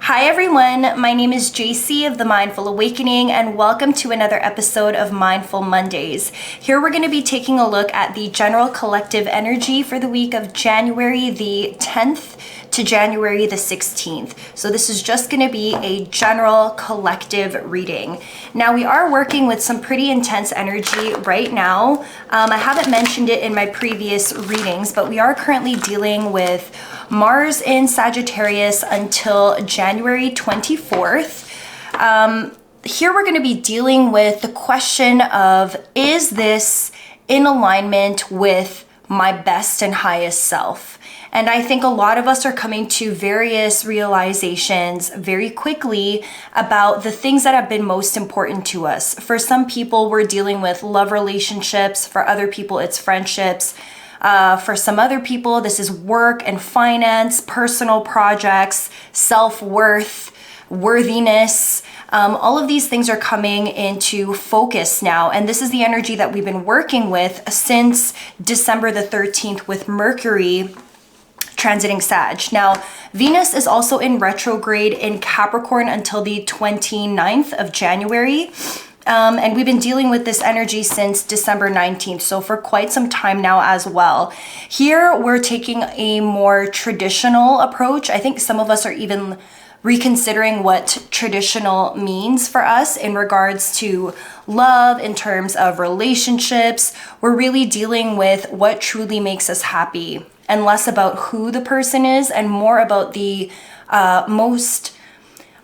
Hi everyone, my name is JC of The Mindful Awakening and welcome to another episode of Mindful Mondays. Here we're going to be taking a look at the general collective energy for the week of January the 10th to January the 16th. So this is just going to be a general collective reading. Now we are working with some pretty intense energy right now. I haven't mentioned it in my previous readings, but we are currently dealing with Mars in Sagittarius until January 24th. Here we're going to be dealing with the question of, is this in alignment with my best and highest self? And I think a lot of us are coming to various realizations very quickly about the things that have been most important to us. For some people, we're dealing with love relationships. For other people, it's friendships. For some other people, this is work and finance, personal projects, self-worth, worthiness. All of these things are coming into focus now. And this is the energy that we've been working with since December the 13th with Mercury transiting Sag. Now, Venus is also in retrograde in Capricorn until the 29th of January. And we've been dealing with this energy since December 19th, so for quite some time now as well. Here, we're taking a more traditional approach. I think some of us are even reconsidering what traditional means for us in regards to love, in terms of relationships. We're really dealing with what truly makes us happy, and less about who the person is, and more about the most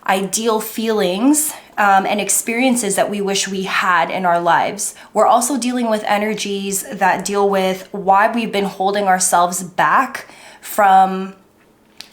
ideal feelings and experiences that we wish we had in our lives. We're also dealing with energies that deal with why we've been holding ourselves back from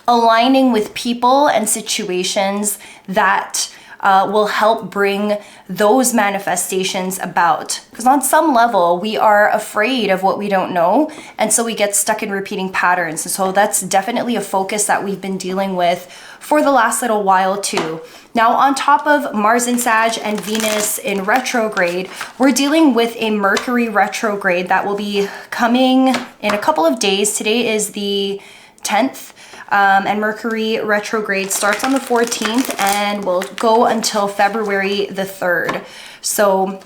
aligning with people and situations that will help bring those manifestations about. Because on some level, we are afraid of what we don't know, and so we get stuck in repeating patterns. And so that's definitely a focus that we've been dealing with for the last little while too. Now, on top of Mars in Sag and Venus in retrograde, we're dealing with a Mercury retrograde that will be coming in a couple of days. Today is the 10th. And Mercury retrograde starts on the 14th and will go until February the 3rd. So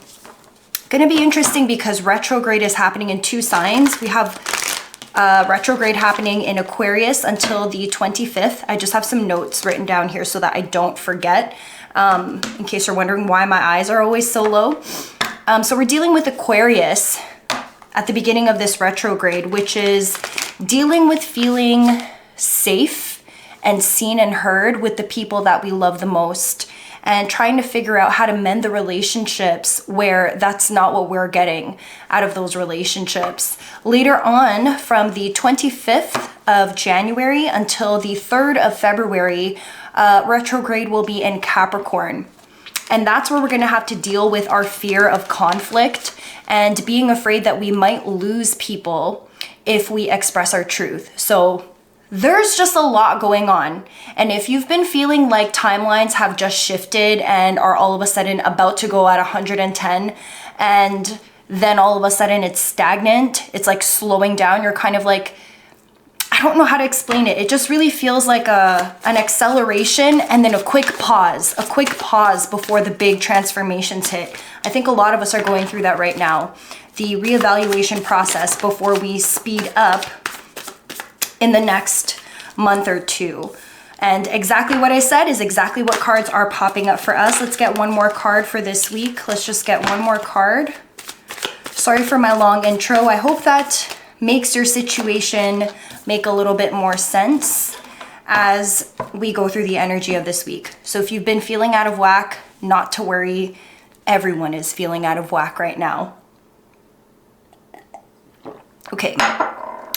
going to be interesting because retrograde is happening in two signs. We have retrograde happening in Aquarius until the 25th. I just have some notes written down here so that I don't forget, in case you're wondering why my eyes are always so low. So we're dealing with Aquarius at the beginning of this retrograde, which is dealing with feeling safe and seen and heard with the people that we love the most, and trying to figure out how to mend the relationships where that's not what we're getting out of those relationships. Later on, from the 25th of January until the 3rd of February, retrograde will be in Capricorn. And that's where we're going to have to deal with our fear of conflict and being afraid that we might lose people if we express our truth. So there's just a lot going on. And if you've been feeling like timelines have just shifted and are all of a sudden about to go at 110, and then all of a sudden it's stagnant, it's like slowing down, you're kind of like, I don't know how to explain it. It just really feels like an acceleration and then a quick pause before the big transformations hit. I think a lot of us are going through that right now. The reevaluation process before we speed up in the next month or two. And exactly what I said is exactly what cards are popping up for us. Let's get one more card for this week. Let's just get one more card. Sorry for my long intro. I hope that makes your situation make a little bit more sense as we go through the energy of this week. So if you've been feeling out of whack, not to worry. Everyone is feeling out of whack right now. Okay.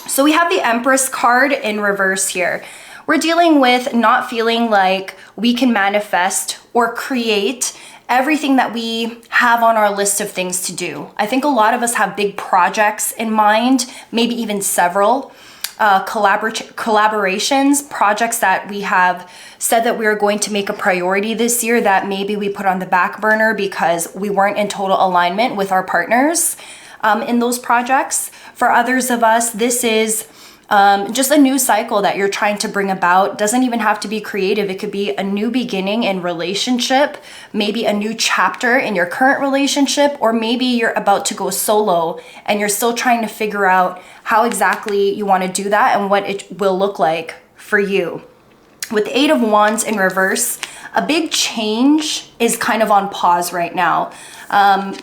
So we have the Empress card in reverse here. We're dealing with not feeling like we can manifest or create everything that we have on our list of things to do. I think a lot of us have big projects in mind, maybe even several collaborations, projects that we have said that we are going to make a priority this year that maybe we put on the back burner because we weren't in total alignment with our partners in those projects. For others of us, this is Just a new cycle that you're trying to bring about. Doesn't even have to be creative. It could be a new beginning in relationship, maybe a new chapter in your current relationship, or maybe you're about to go solo and you're still trying to figure out how exactly you want to do that and what it will look like for you. With the Eight of Wands in reverse, a big change is kind of on pause right now.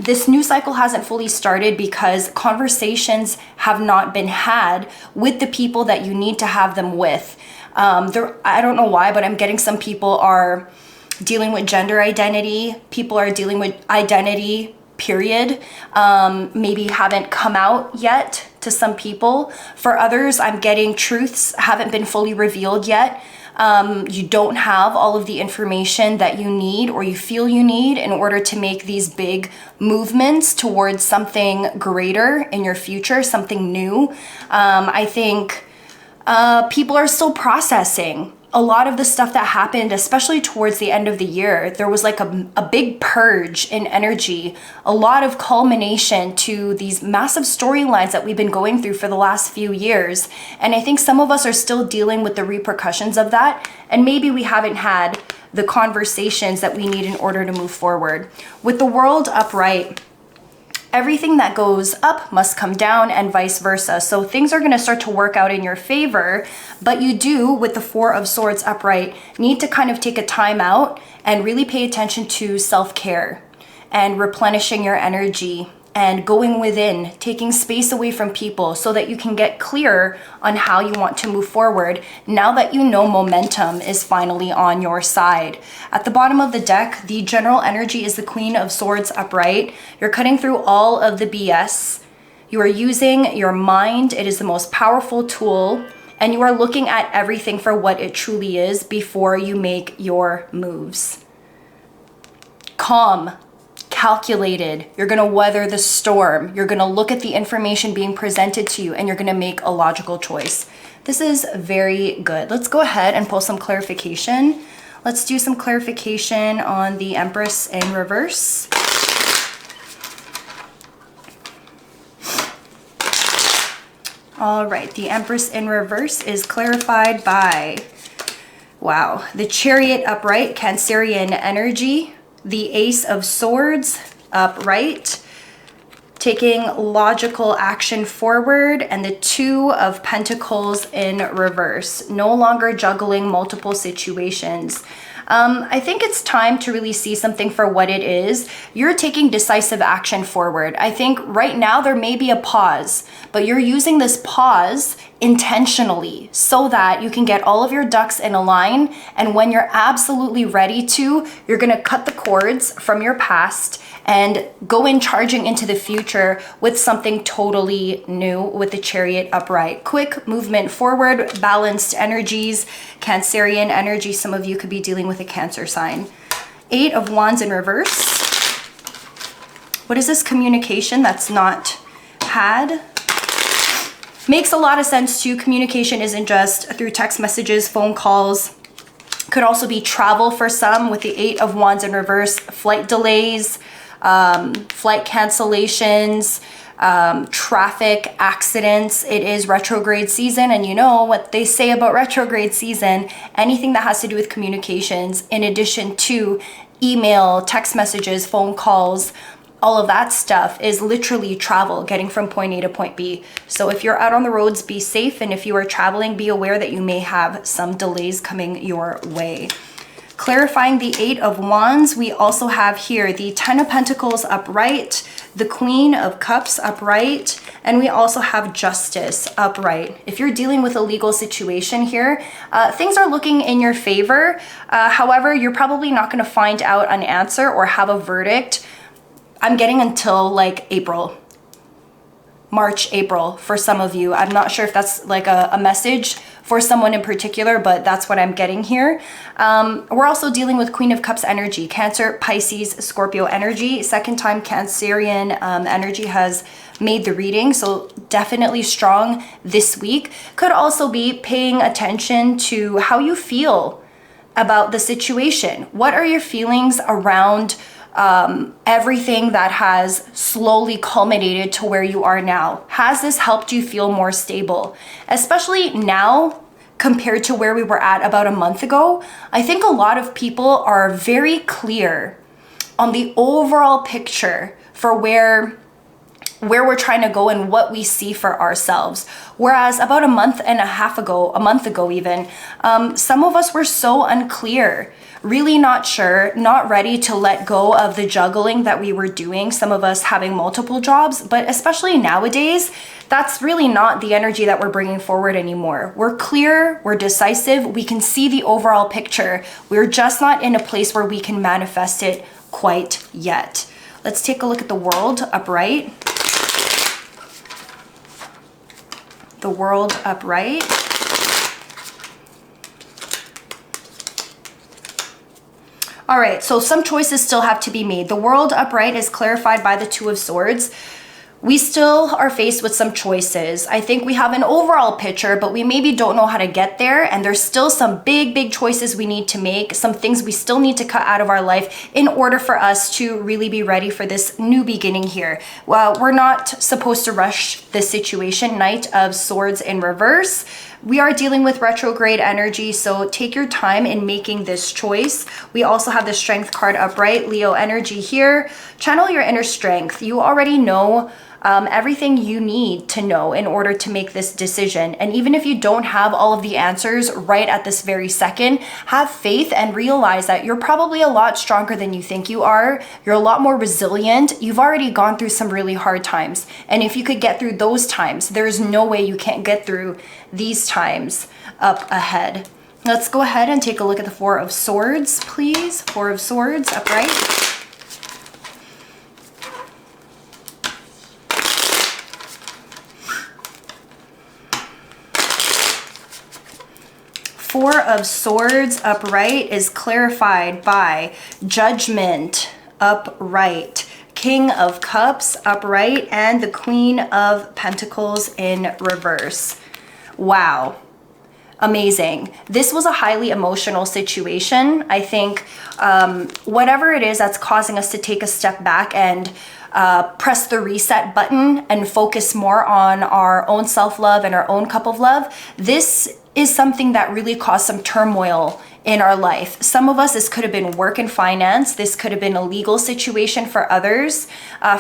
This new cycle hasn't fully started because conversations have not been had with the people that you need to have them with. I don't know why, but I'm getting some people are dealing with gender identity. People are dealing with identity, period. Maybe haven't come out yet to some people. For others, I'm getting truths haven't been fully revealed yet. You don't have all of the information that you need or you feel you need in order to make these big movements towards something greater in your future, something new. I think people are still processing a lot of the stuff that happened, especially towards the end of the year. There was like a big purge in energy, a lot of culmination to these massive storylines that we've been going through for the last few years. And I think some of us are still dealing with the repercussions of that. And maybe we haven't had the conversations that we need in order to move forward. With the World upright, everything that goes up must come down and vice versa. So things are going to start to work out in your favor, but you do, with the Four of Swords upright, need to kind of take a time out and really pay attention to self-care and replenishing your energy and going within, taking space away from people so that you can get clear on how you want to move forward now that you know momentum is finally on your side. At the bottom of the deck, the general energy is the Queen of Swords upright. You're cutting through all of the BS. You are using your mind. It is the most powerful tool, and you are looking at everything for what it truly is before you make your moves. Calm. Calculated. You're going to weather the storm. You're going to look at the information being presented to you and you're going to make a logical choice. This is very good. Let's go ahead and pull some clarification. Let's do some clarification on the Empress in reverse. All right, the Empress in reverse is clarified by, wow, the Chariot upright, Cancerian energy, the Ace of Swords upright, taking logical action forward, and the Two of Pentacles in reverse, no longer juggling multiple situations. I think it's time to really see something for what it is. You're taking decisive action forward. I think right now there may be a pause, but you're using this pause intentionally so that you can get all of your ducks in a line. And when you're absolutely ready to, you're going to cut the cords from your past and go in charging into the future with something totally new with the Chariot upright. Quick movement forward, balanced energies, Cancerian energy. Some of you could be dealing with a Cancer sign. Eight of Wands in reverse. What is this communication that's not had? Makes a lot of sense too. Communication isn't just through text messages, phone calls. Could also be travel for some with the Eight of Wands in reverse. Flight delays, flight cancellations, traffic accidents. It is retrograde season, and you know what they say about retrograde season. Anything that has to do with communications, in addition to email, text messages, phone calls, all of that stuff is literally travel, getting from point A to point B. So if you're out on the roads, be safe. And if you are traveling, be aware that you may have some delays coming your way. Clarifying the Eight of Wands, we also have here the Ten of Pentacles upright, the Queen of Cups upright, and we also have Justice upright. If you're dealing with a legal situation here, things are looking in your favor. However, you're probably not going to find out an answer or have a verdict. I'm getting until like April, March, April for some of you. I'm not sure if that's like a message for someone in particular, but that's what I'm getting here. We're also dealing with Queen of Cups energy, Cancer, Pisces, Scorpio energy. Second time Cancerian energy has made the reading, so definitely strong this week. Could also be paying attention to how you feel about the situation. What are your feelings around everything that has slowly culminated to where you are now? Has this helped you feel more stable? Especially now, compared to where we were at about a month ago, I think a lot of people are very clear on the overall picture for where we're trying to go and what we see for ourselves. Whereas about a month ago even, some of us were so unclear, really not sure, not ready to let go of the juggling that we were doing, some of us having multiple jobs, but especially nowadays, that's really not the energy that we're bringing forward anymore. We're clear, we're decisive, we can see the overall picture. We're just not in a place where we can manifest it quite yet. Let's take a look at the world upright. The world upright. All right, so some choices still have to be made. The world upright is clarified by the Two of Swords. We still are faced with some choices. I think we have an overall picture, but we maybe don't know how to get there. And there's still some big choices we need to make, some things we still need to cut out of our life in order for us to really be ready for this new beginning here. Well, we're not supposed to rush this situation. Knight of Swords in reverse. We are dealing with retrograde energy, so take your time in making this choice. We also have the Strength card upright, Leo energy here. Channel your inner strength. You already know everything you need to know in order to make this decision. And even if you don't have all of the answers right at this very second, have faith and realize that you're probably a lot stronger than you think you are. You're a lot more resilient. You've already gone through some really hard times. And if you could get through those times, there's no way you can't get through these times up ahead. Let's go ahead and take a look at the Four of Swords, please. Four of Swords upright. Four of Swords upright is clarified by Judgment upright, King of Cups upright, and the Queen of Pentacles in reverse. Wow. Amazing. This was a highly emotional situation. I think whatever it is that's causing us to take a step back and press the reset button and focus more on our own self-love and our own cup of love, this is something that really caused some turmoil in our life. Some of us, this could have been work and finance. This could have been a legal situation for others.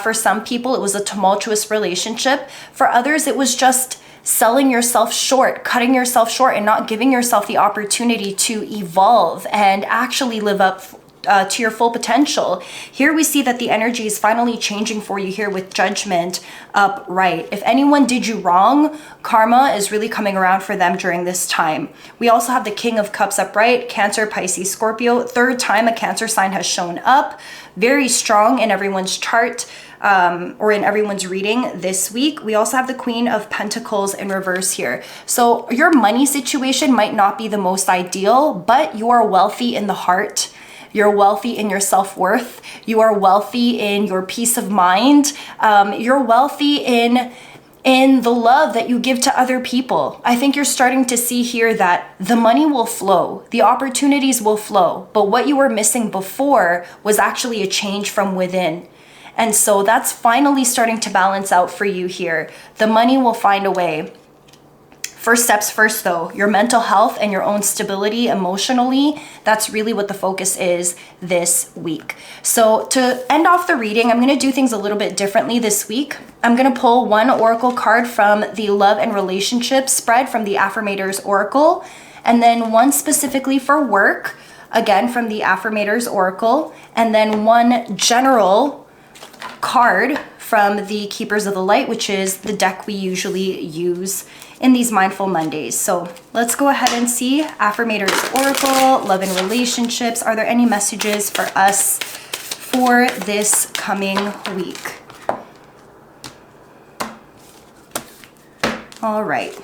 For some people, it was a tumultuous relationship. For others, it was just selling yourself short, cutting yourself short, and not giving yourself the opportunity to evolve and actually live up to your full potential. Here we see that the energy is finally changing for you here with Judgment upright. If anyone did you wrong, karma is really coming around for them during this time. We also have the King of Cups upright, Cancer, Pisces, Scorpio. Third time a Cancer sign has shown up. Very strong in everyone's chart. Or in everyone's reading this week. We also have the Queen of Pentacles in reverse here. So your money situation might not be the most ideal, but you are wealthy in the heart. You're wealthy in your self-worth. You are wealthy in your peace of mind. You're wealthy in the love that you give to other people. I think you're starting to see here that the money will flow, the opportunities will flow, but what you were missing before was actually a change from within. And so that's finally starting to balance out for you here. The money will find a way. First steps first though, your mental health and your own stability emotionally, that's really what the focus is this week. So to end off the reading, I'm gonna do things a little bit differently this week. I'm gonna pull one oracle card from the love and relationship spread from the Affirmators Oracle, and then one specifically for work, again from the Affirmators Oracle, and then one general card from the Keepers of the Light, which is the deck we usually use in these Mindful Mondays. So let's go ahead and see Affirmators Oracle, love and relationships. Are there any messages for us for this coming week? All right,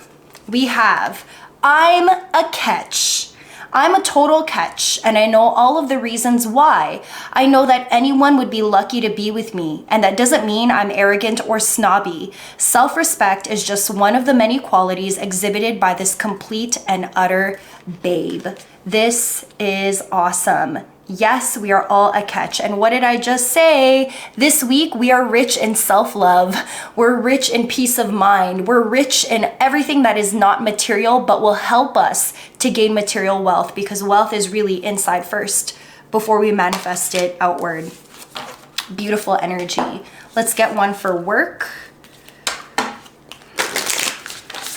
we have, I'm a catch. I'm a total catch, and I know all of the reasons why. I know that anyone would be lucky to be with me, and that doesn't mean I'm arrogant or snobby. Self-respect is just one of the many qualities exhibited by this complete and utter babe. This is awesome. Yes, we are all a catch. And what did I just say? This week, we are rich in self-love. We're rich in peace of mind. We're rich in everything that is not material, but will help us to gain material wealth, because wealth is really inside first before we manifest it outward. Beautiful energy. Let's get one for work.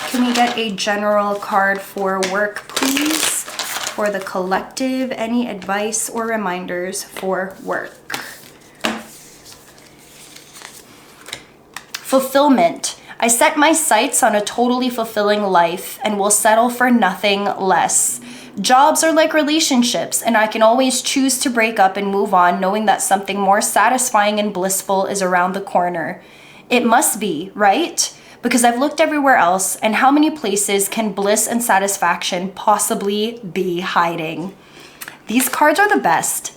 Can we get a general card for work, please? For the collective, any advice or reminders for work? Fulfillment. I set my sights on a totally fulfilling life and will settle for nothing less. Jobs are like relationships, and I can always choose to break up and move on, knowing that something more satisfying and blissful is around the corner. It must be, right? Because I've looked everywhere else, and how many places can bliss and satisfaction possibly be hiding? These cards are the best.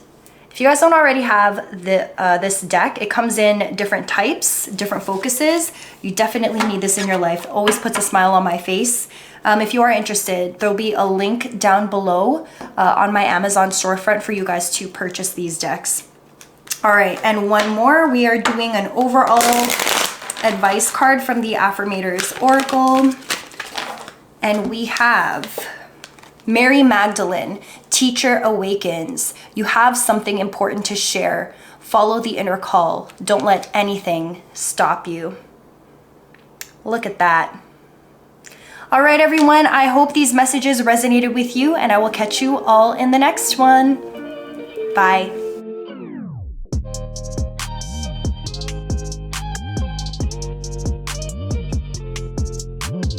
If you guys don't already have this deck, it comes in different types, different focuses. You definitely need this in your life. It always puts a smile on my face. If you are interested, there'll be a link down below on my Amazon storefront for you guys to purchase these decks. All right, and one more. We are doing an overall advice card from the Affirmators Oracle, and we have Mary Magdalene, Teacher Awakens. You have something important to share. Follow the inner call. Don't let anything stop you. Look at that. All right, everyone, I hope these messages resonated with you, and I will catch you all in the next one. Bye.